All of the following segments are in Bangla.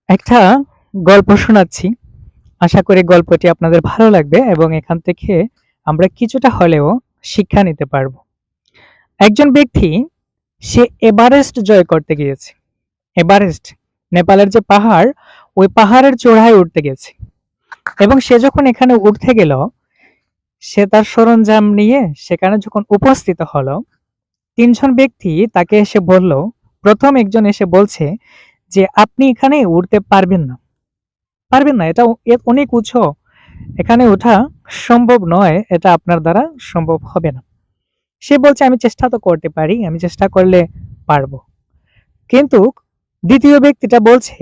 একটা গল্প শোনাচ্ছি। আশা করি গল্পটি আপনাদের ভালো লাগবে এবং এখান থেকে আমরা কিছুটা হলেও শিক্ষা নিতে পারবো। একজন ব্যক্তি সে এভারেস্ট জয় করতে গিয়েছে। এভারেস্ট নেপালের যে পাহাড়, ওই পাহাড়ের চূড়ায় উঠতে গেছে এবং সে যখন এখানে উঠতে গেল, সে তার সরঞ্জাম নিয়ে সেখানে যখন উপস্থিত হলো, তিনজন ব্যক্তি তাকে এসে বলল, প্রথম একজন এসে বলছে যে আপনি এখানে উঠতে পারবেন না, পারবেন না, এটা অনেক উঁচু, এখানে ওঠা সম্ভব নয়, এটা আপনার দ্বারা সম্ভব হবে না। সে বলছে আমি চেষ্টা তো করতে পারি, আমি চেষ্টা করলে পারবো। কিন্তু দ্বিতীয় ব্যক্তিটা বলছে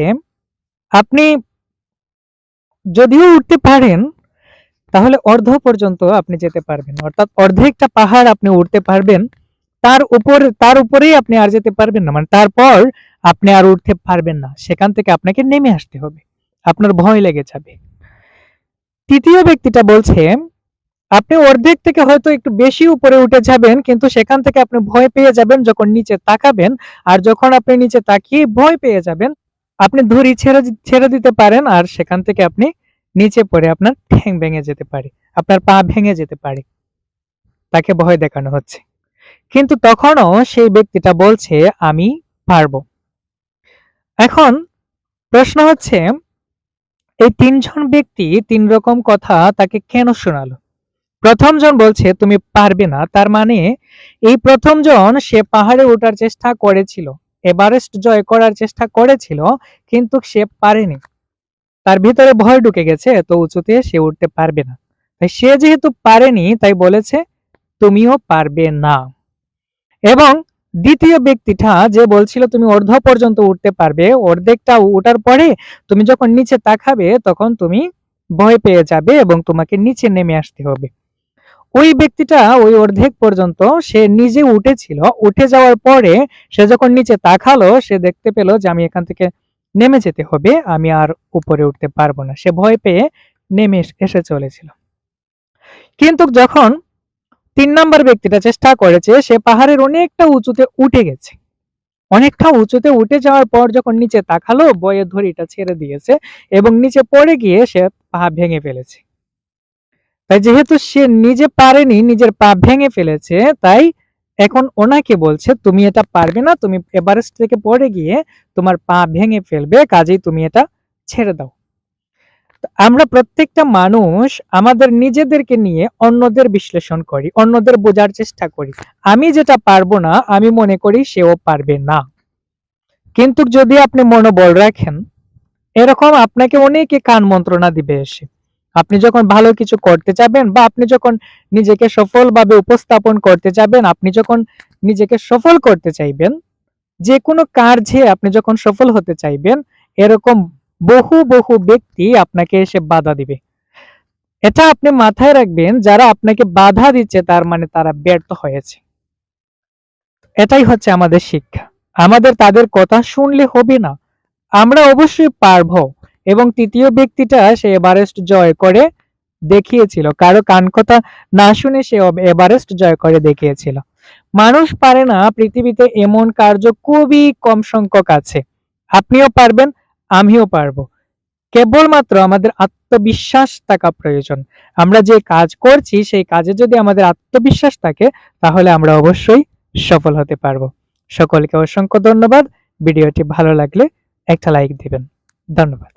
আপনি যদিও উঠতে পারেন তাহলে অর্ধ পর্যন্ত আপনি যেতে পারবেন, অর্থাৎ অর্ধেকটা পাহাড় আপনি উঠতে পারবেন, তার উপরেই আপনি আর যেতে পারবেন না, মানে তারপর আপনি আর উঠতে পারবেন না, সেখান থেকে আপনাকে নেমে আসতে হবে, আপনার ভয় লেগে যাবে। তৃতীয় ব্যক্তিটা বলছে আপনি অর্ধেক থেকে হয়তো একটু বেশি উপরে উঠে যাবেন, কিন্তু সেখান থেকে আপনি ভয় পেয়ে যাবেন যখন নিচে তাকাবেন, আর যখন আপনি নিচে তাকিয়ে ভয় পেয়ে যাবেন, আপনি ধরি ছেড়ে দিতে পারেন, আর সেখান থেকে আপনি নিচে পড়ে আপনার ঠ্যাং ভেঙে যেতে পারে, আপনার পা ভেঙে যেতে পারে। তাকে ভয় দেখানো হচ্ছে, কিন্তু তখনও সেই ব্যক্তিটা বলছে আমি পারবো। এখন প্রশ্ন হচ্ছে এই তিনজন ব্যক্তি তিন রকম কথা তাকে কেন শোনালো? প্রথম জন বলছে তুমি পারবে না, তার মানে এই প্রথম জন সে পাহাড়ে ওঠার চেষ্টা করেছিল, এভারেস্ট জয় করার চেষ্টা করেছিল, কিন্তু সে পারেনি, তার ভিতরে ভয় ঢুকে গেছে, এত উঁচুতে সে উঠতে পারবে না। তাই সে যেহেতু পারেনি তাই বলেছে তুমিও পারবে না। এবং দ্বিতীয় ব্যক্তিটা যে বলছিল তুমি অর্ধ পর্যন্ত উঠতে পারবে, অর্ধেকটা উঠার পরে তুমি যখন নিচে তাকাবে তখন তুমি ভয় পেয়ে যাবে এবং তোমাকে নিচে নেমে আসতে হবে। ওই ব্যক্তিটা ওই অর্ধেক পর্যন্ত সে নিজে উঠেছিল, উঠে যাওয়ার পরে সে যখন নিচে তাকালো সে দেখতে পেল যে আমি এখান থেকে নেমে যেতে হবে, আমি আর উপরে উঠতে পারবো না, সে ভয় পেয়ে নেমে এসে চলেছিল। কিন্তু যখন 3 নম্বর ব্যক্তিটা চেষ্টা করেছে, সে পাহাড়ের অনেকটা উঁচুতে উঠে গেছে, অনেকটা উঁচুতে উঠে যাওয়ার পর যখন নিচে তাকালো বইয়ের ধরিটা ছেড়ে দিয়েছে এবং নিচে পড়ে গিয়ে সে পা ভেঙে ফেলেছে। তাই যেহেতু সে নিজে পারেনি, নিজের পা ভেঙে ফেলেছে, তাই এখন ওনাকে বলছে তুমি এটা পারবে না, তুমি এভারেস্ট থেকে পড়ে গিয়ে তোমার পা ভেঙে ফেলবে, কাজেই তুমি এটা ছেড়ে দাও। আমরা প্রত্যেকটা মানুষ আমাদের নিজেদেরকে নিয়ে অন্যদের বিশ্লেষণ করি, অন্যদের বোঝার চেষ্টা করি। আমি যেটা পারবো না আমি মনে করি সেও পারবে না। কিন্তু যদি আপনি মনোবল রাখেন, এরকম আপনাকে অনেকে কান মন্ত্রণা দিবে এসে, আপনি যখন ভালো কিছু করতে যাবেন বা আপনি যখন নিজেকে সফলভাবে উপস্থাপন করতে যাবেন, আপনি যখন নিজেকে সফল করতে চাইবেন, যে কোনো কার্যে আপনি যখন সফল হতে চাইবেন, এরকম বহু বহু ব্যক্তি আপনাকে এসে বাধা দিবে। এটা আপনি মাথায় রাখবেন, যারা আপনাকে বাধা দিচ্ছে তার মানে তারা ব্যর্থ হয়েছে। এটাই হচ্ছে আমাদের শিক্ষা, আমাদের তাদের কথা শুনলে হবে না, আমরা অবশ্যই পারবো। এবং তৃতীয় ব্যক্তিটা সে এভারেস্ট জয় করে দেখিয়েছিল, কারো কান কথা না শুনে সে এভারেস্ট জয় করে দেখিয়েছিল। মানুষ পারে না পৃথিবীতে এমন কার্য খুবই কম সংখ্যক আছে। আপনিও পারবেন, আমিও পারবো, কেবলমাত্র আমাদের আত্মবিশ্বাস থাকা প্রয়োজন। আমরা যে কাজ করছি সেই কাজে যদি আমাদের আত্মবিশ্বাস থাকে তাহলে আমরা অবশ্যই সফল হতে পারবো। সকলকে অসংখ্য ধন্যবাদ। ভিডিওটি ভালো লাগলে একটা লাইক দিবেন। ধন্যবাদ।